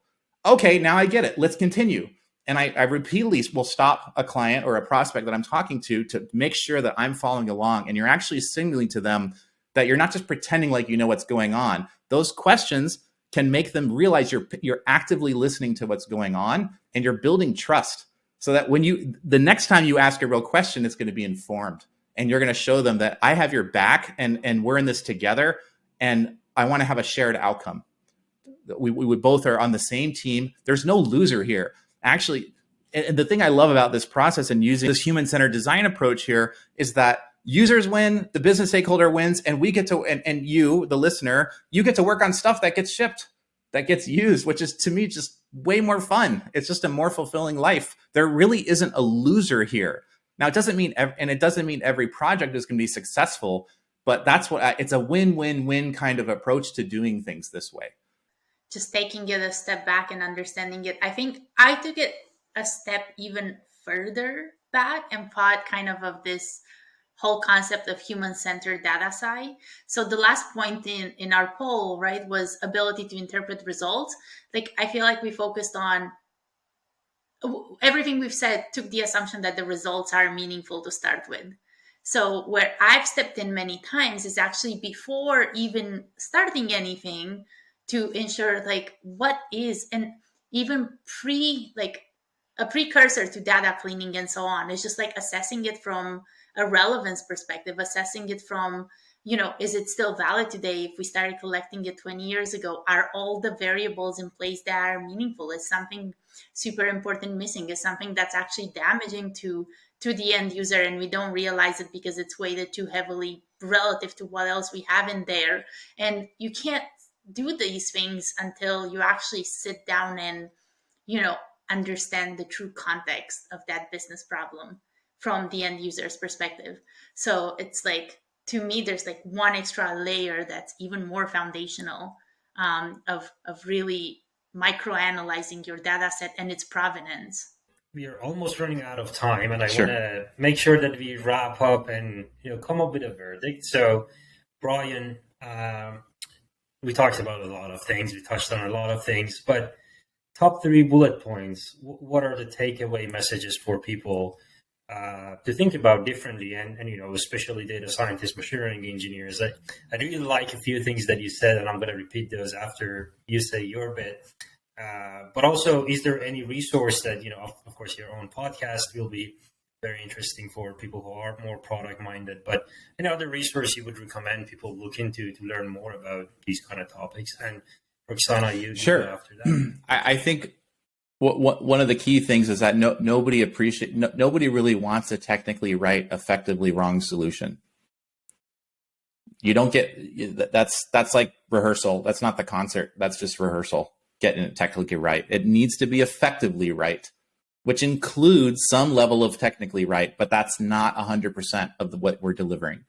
Okay, now I get it. Let's continue. And I repeatedly will stop a client or a prospect that I'm talking to make sure that I'm following along. And you're actually signaling to them that you're not just pretending like you know what's going on. Those questions can make them realize you're actively listening to what's going on, and you're building trust, so that when the next time you ask a real question, it's going to be informed, and you're going to show them that I have your back, and we're in this together, and I want to have a shared outcome. We both are on the same team. There's no loser here. Actually, and the thing I love about this process and using this human-centered design approach here is that users win, the business stakeholder wins, and we get to, and you, the listener, you get to work on stuff that gets shipped, that gets used, which is, to me, just way more fun. It's just a more fulfilling life. There really isn't a loser here. Now, it doesn't mean, and it doesn't mean every project is going to be successful, but that's what it's a win-win-win kind of approach to doing things this way. Just taking it a step back and understanding it. I think I took it a step even further back and thought kind of this whole concept of human-centered data sci. So the last point in our poll, right, was ability to interpret results. Like, I feel like we focused on everything we've said, took the assumption that the results are meaningful to start with. So where I've stepped in many times is actually before even starting anything to ensure like what is, and even a precursor to data cleaning and so on. It's just like assessing it from a relevance perspective, assessing it from, is it still valid today? If we started collecting it 20 years ago, are all the variables in place that are meaningful? Is something super important missing? Is something that's actually damaging to the end user and we don't realize it because it's weighted too heavily relative to what else we have in there? And you can't do these things until you actually sit down and, understand the true context of that business problem from the end user's perspective. So it's like, to me, there's like one extra layer that's even more foundational of really microanalyzing your data set and its provenance. We are almost running out of time, and I Sure. want to make sure that we wrap up and come up with a verdict. So, Brian, we talked about a lot of things. We touched on a lot of things, but top 3 bullet points. What are the takeaway messages for people to think about differently, and especially data scientists, machine learning engineers? I really like a few things that you said, and I'm going to repeat those after you say your bit. But also, is there any resource that, of course, your own podcast will be very interesting for people who are more product-minded, but any other resource you would recommend people look into to learn more about these kind of topics? And Roxana, you Sure. go after that. I think one of the key things is that nobody really wants a technically right, effectively wrong solution. You don't get, that's like rehearsal. That's not the concert. That's just rehearsal, getting it technically right. It needs to be effectively right, which includes some level of technically right, but that's not 100% of what we're delivering.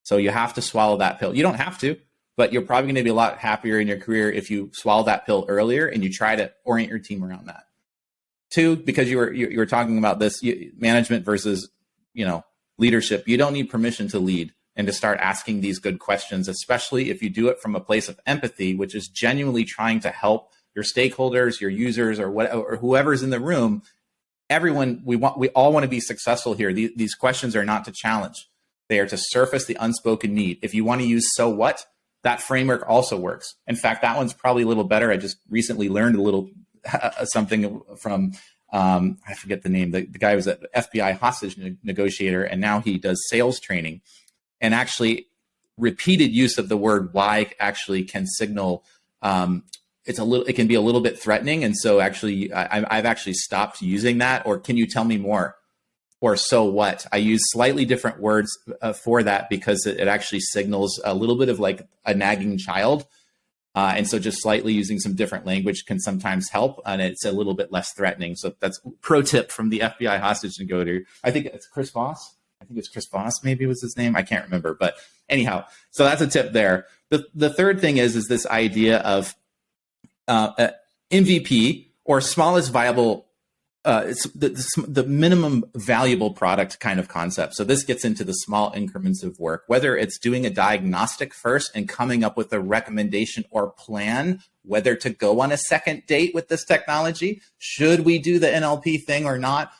So you have to swallow that pill. You don't have to, but you're probably going to be a lot happier in your career if you swallow that pill earlier and you try to orient your team around that. 2, because you were talking about this management versus leadership. You don't need permission to lead and to start asking these good questions, especially if you do it from a place of empathy, which is genuinely trying to help your stakeholders, your users, or whoever's in the room. Everyone, we all want to be successful here. These questions are not to challenge; they are to surface the unspoken need. If you want to use "so what," that framework also works. In fact, that one's probably a little better. I just recently learned a little something from I forget the name. The guy was an FBI hostage negotiator, and now he does sales training. And actually, repeated use of the word "why" actually can signal. It can be a little bit threatening, and so actually, I've actually stopped using that. Or can you tell me more? Or so what? I use slightly different words for that because it actually signals a little bit of like a nagging child. And so just slightly using some different language can sometimes help, and it's a little bit less threatening. So that's pro tip from the FBI hostage negotiator. I think it's Chris Voss. Maybe was his name. I can't remember. But anyhow, so that's a tip there. The third thing is this idea of MVP, or smallest viable, it's the minimum valuable product kind of concept. So this gets into the small increments of work, whether it's doing a diagnostic first and coming up with a recommendation or plan, whether to go on a second date with this technology. Should we do the NLP thing or not?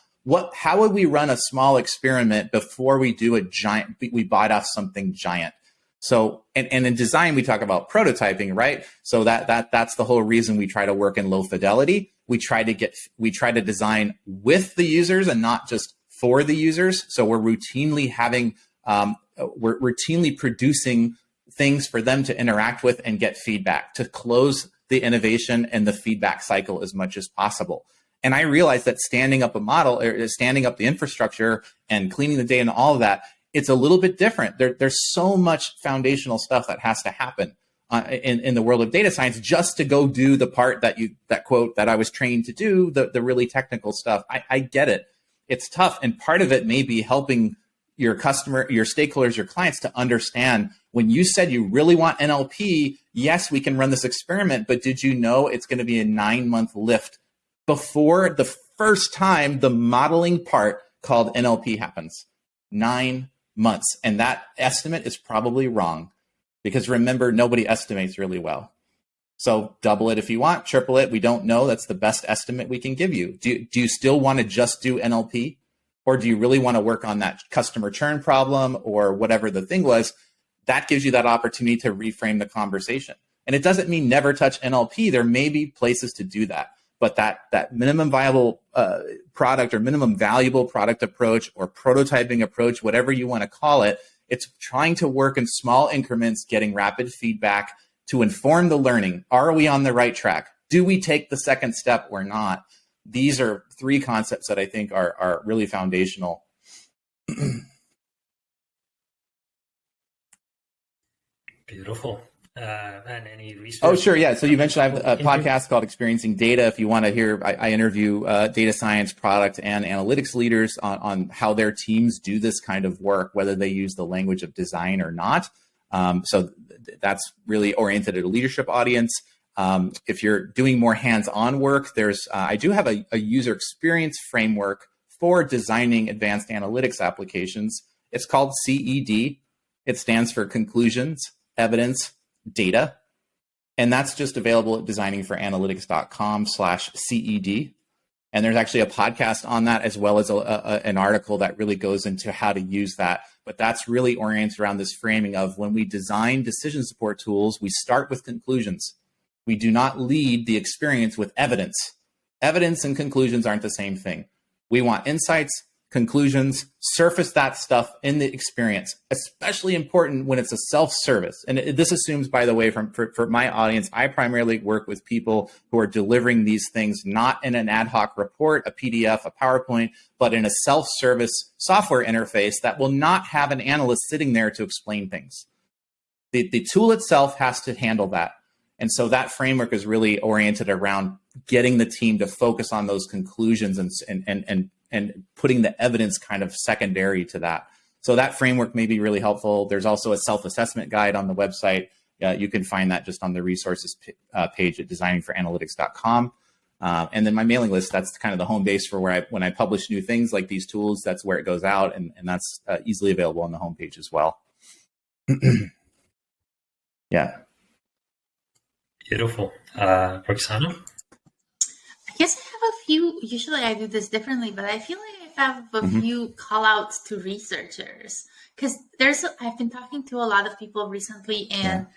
How would we run a small experiment before we do we bite off something giant? So, and in design, we talk about prototyping, right? So that's the whole reason we try to work in low fidelity. We try to design with the users and not just for the users. So we're routinely producing things for them to interact with and get feedback, to close the innovation and the feedback cycle as much as possible. And I realized that standing up a model, or standing up the infrastructure and cleaning the data and all of that, it's a little bit different. There's so much foundational stuff that has to happen in the world of data science just to go do the part that quote that I was trained to do, the really technical stuff. I get it. It's tough. And part of it may be helping your customer, your stakeholders, your clients to understand when you said you really want NLP, yes, we can run this experiment, but did you know it's going to be a 9-month lift before the first time the modeling part called NLP happens? 9 months. And that estimate is probably wrong because remember, nobody estimates really well. So double it if you want, triple it. We don't know. That's the best estimate we can give you. Do you still want to just do NLP? Or do you really want to work on that customer churn problem or whatever the thing was? That gives you that opportunity to reframe the conversation. And it doesn't mean never touch NLP. There may be places to do that. But that minimum viable product or minimum valuable product approach or prototyping approach, whatever you want to call it, it's trying to work in small increments, getting rapid feedback to inform the learning. Are we on the right track? Do we take the second step or not? These are 3 concepts that I think are really foundational. Beautiful. And any research? Oh, sure. Yeah. So you mentioned I have a podcast called Experiencing Data. If you want to hear, I interview data science, product, and analytics leaders on how their teams do this kind of work, whether they use the language of design or not. So that's really oriented at a leadership audience. If you're doing more hands-on work, I do have a user experience framework for designing advanced analytics applications. It's called CED. It stands for Conclusions, Evidence, Data. And that's just available at designingforanalytics.com/CED. And there's actually a podcast on that, as well as an article that really goes into how to use that. But that's really oriented around this framing of when we design decision support tools, we start with conclusions. We do not lead the experience with evidence. Evidence and conclusions aren't the same thing. We want insights, conclusions, surface that stuff in the experience, especially important when it's a self-service. And this assumes, by the way, for my audience, I primarily work with people who are delivering these things not in an ad hoc report, a PDF, a PowerPoint, but in a self-service software interface that will not have an analyst sitting there to explain things. The tool itself has to handle that. And so that framework is really oriented around getting the team to focus on those conclusions and putting the evidence kind of secondary to that. So that framework may be really helpful. There's also a self-assessment guide on the website. You can find that just on the resources page at designingforanalytics.com. And then my mailing list, that's kind of the home base for when I publish new things like these tools, that's where it goes out. And that's easily available on the homepage as well. Yeah. Beautiful. Roxana? I guess I have a few, usually I do this differently, but I feel like I have a few call outs to researchers because I've been talking to a lot of people recently and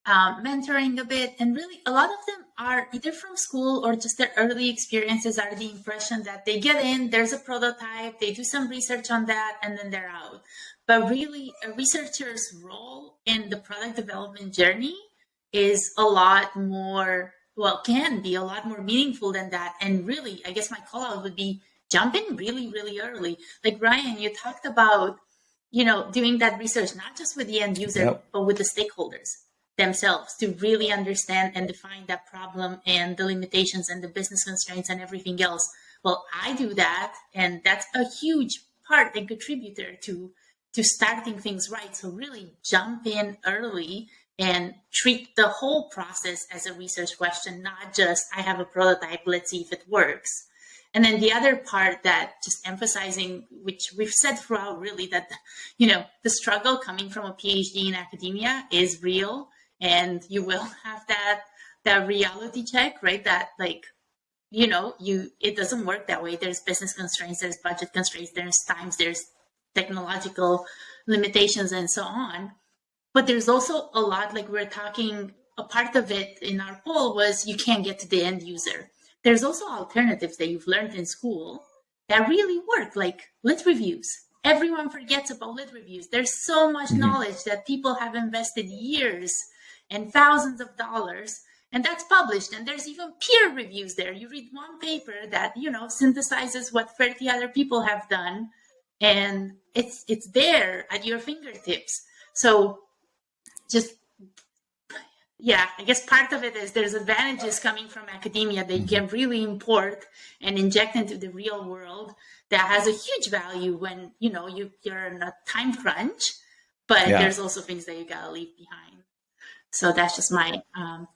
mentoring a bit. And really a lot of them are either from school or just their early experiences are the impression that they get in, there's a prototype, they do some research on that, and then they're out. But really a researcher's role in the product development journey is a lot more, can be a lot more meaningful than that. And really, I guess my call out would be jump in really, really early. Like Ryan, you talked about, doing that research, not just with the end user, but with the stakeholders themselves to really understand and define that problem and the limitations and the business constraints and everything else. Well, I do that. And that's a huge part and contributor to starting things right. So really jump in early and treat the whole process as a research question, not just, I have a prototype, let's see if it works. And then the other part that just emphasizing, which we've said throughout really, that, the struggle coming from a PhD in academia is real. And you will have that reality check, right? That it doesn't work that way. There's business constraints, there's budget constraints, there's times, there's technological limitations and so on. But there's also a lot, like we're talking, a part of it in our poll was you can't get to the end user. There's also alternatives that you've learned in school that really work, like lit reviews. everyone forgets about lit reviews. There's so much knowledge that people have invested years and thousands of dollars, and that's published. And there's even peer reviews there. You read one paper that, synthesizes what 30 other people have done, and it's there at your fingertips. So just, I guess part of it is there's advantages coming from academia that you can really import and inject into the real world that has a huge value when, you're in a time crunch, but there's also things that you got to leave behind. So that's just my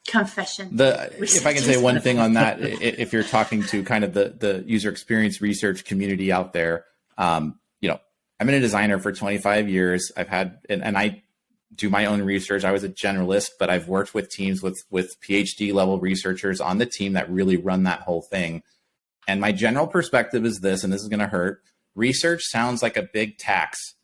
confession. If I can say one thing on that, if you're talking to kind of the user experience research community out there, I've been a designer for 25 years. I've had, and I do my own research. I was a generalist, but I've worked with teams with PhD level researchers on the team that really run that whole thing. And my general perspective is this, and this is going to hurt. Research sounds like a big tax.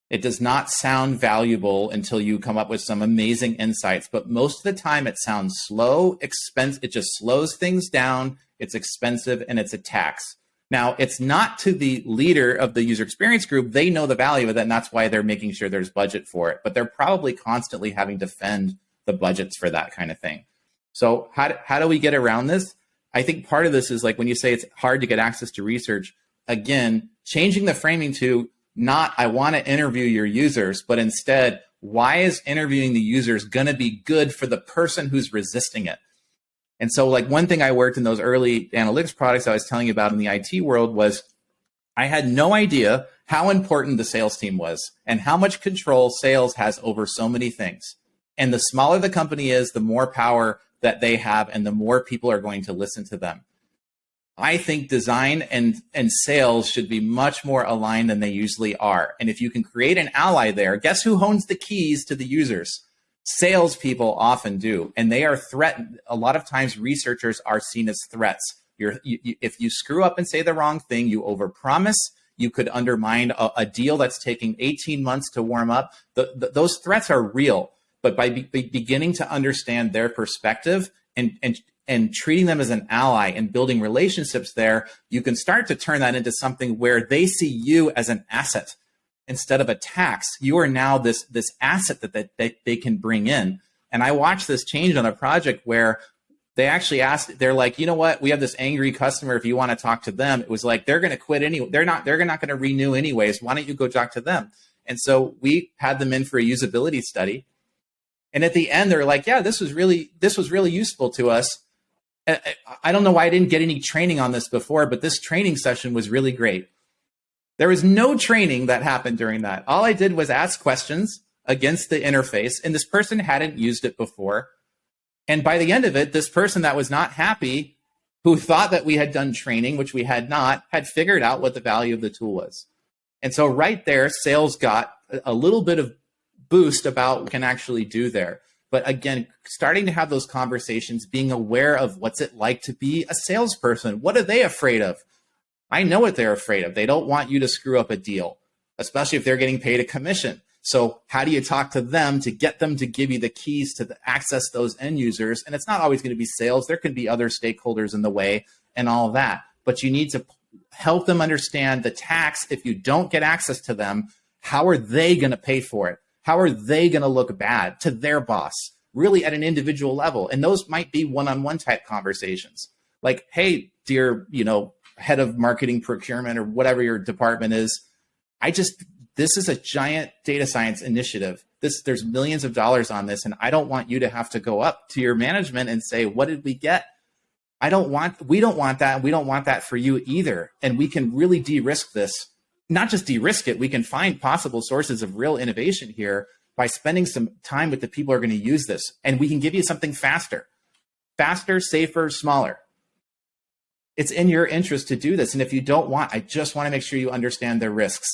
It does not sound valuable until you come up with some amazing insights, but most of the time it sounds slow, expensive. It just slows things down. It's expensive and it's a tax. Now, it's not to the leader of the user experience group. They know the value of that, and that's why they're making sure there's budget for it. But they're probably constantly having to fend the budgets for that kind of thing. So how do we get around this? I think part of this is like when you say it's hard to get access to research, again, changing the framing to not, I want to interview your users, but instead, why is interviewing the users going to be good for the person who's resisting it? And so like one thing I worked in those early analytics products I was telling you about in the IT world was I had no idea how important the sales team was and how much control sales has over so many things. And the smaller the company is, the more power that they have and the more people are going to listen to them. I think design and sales should be much more aligned than they usually are. And if you can create an ally there, guess who owns the keys to the users? Salespeople often do, and they are threatened. A lot of times researchers are seen as threats. If you screw up and say the wrong thing, you overpromise, you could undermine a deal that's taking 18 months to warm up. Those threats are real, but by beginning to understand their perspective and treating them as an ally and building relationships there, you can start to turn that into something where they see you as an asset. Instead of a tax, you are now this asset that they can bring in. And I watched this change on a project where they actually asked, they're like, you know what, we have this angry customer. If you want to talk to them, it was like, they're going to quit anyway. They're not going to renew anyways. Why don't you go talk to them? And so we had them in for a usability study. And at the end, they're like, yeah, this was really useful to us. I don't know why I didn't get any training on this before, but this training session was really great. There was no training that happened during that. All I did was ask questions against the interface, and this person hadn't used it before. And by the end of it, this person that was not happy, who thought that we had done training, which we had not, had figured out what the value of the tool was. And so right there, sales got a little bit of boost about what we can actually do there. But again, starting to have those conversations, being aware of what's it like to be a salesperson. What are they afraid of? I know what they're afraid of. They don't want you to screw up a deal, especially if they're getting paid a commission. So how do you talk to them to get them to give you the keys to access those end users? And it's not always going to be sales. There could be other stakeholders in the way and all of that. But you need to help them understand the tax. If you don't get access to them, how are they going to pay for it? How are they going to look bad to their boss, really at an individual level? And those might be one-on-one type conversations. Like, hey, dear, head of marketing, procurement, or whatever your department is, this is a giant data science initiative. There's millions of dollars on this, and I don't want you to have to go up to your management and say, what did we get? We don't want that. We don't want that for you either. And we can really de-risk this. Not just de-risk it, we can find possible sources of real innovation here by spending some time with the people who are going to use this. And we can give you something faster, safer, smaller. It's in your interest to do this. And if you don't want, I just want to make sure you understand their risks.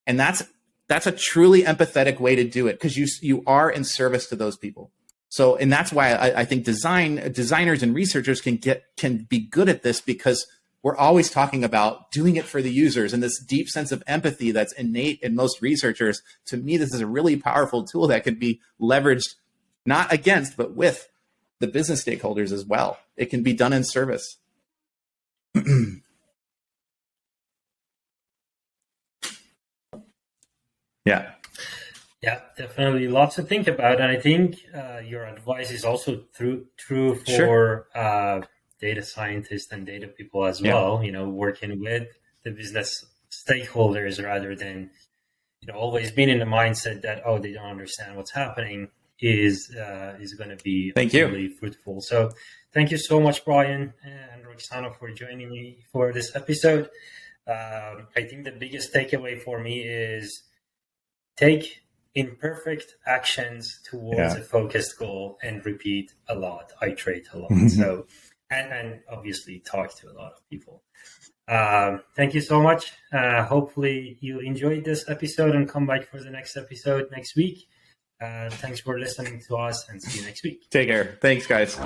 And that's a truly empathetic way to do it, because you are in service to those people. So, and that's why I think designers and researchers can be good at this, because we're always talking about doing it for the users and this deep sense of empathy that's innate in most researchers. To me, this is a really powerful tool that can be leveraged, not against, but with the business stakeholders as well. It can be done in service. Yeah. Yeah, definitely lots to think about. And I think your advice is also true for Sure. Data scientists and data people as well, working with the business stakeholders rather than, always being in the mindset that, they don't understand what's happening is going to be really fruitful. So thank you so much, Brian and Roxana, for joining me for this episode. I think the biggest takeaway for me is take imperfect actions towards a focused goal and repeat a lot, iterate a lot. So, and obviously talk to a lot of people. Thank you so much. Hopefully you enjoyed this episode and come back for the next episode next week. Thanks for listening to us and see you next week. Take care. Thanks, guys.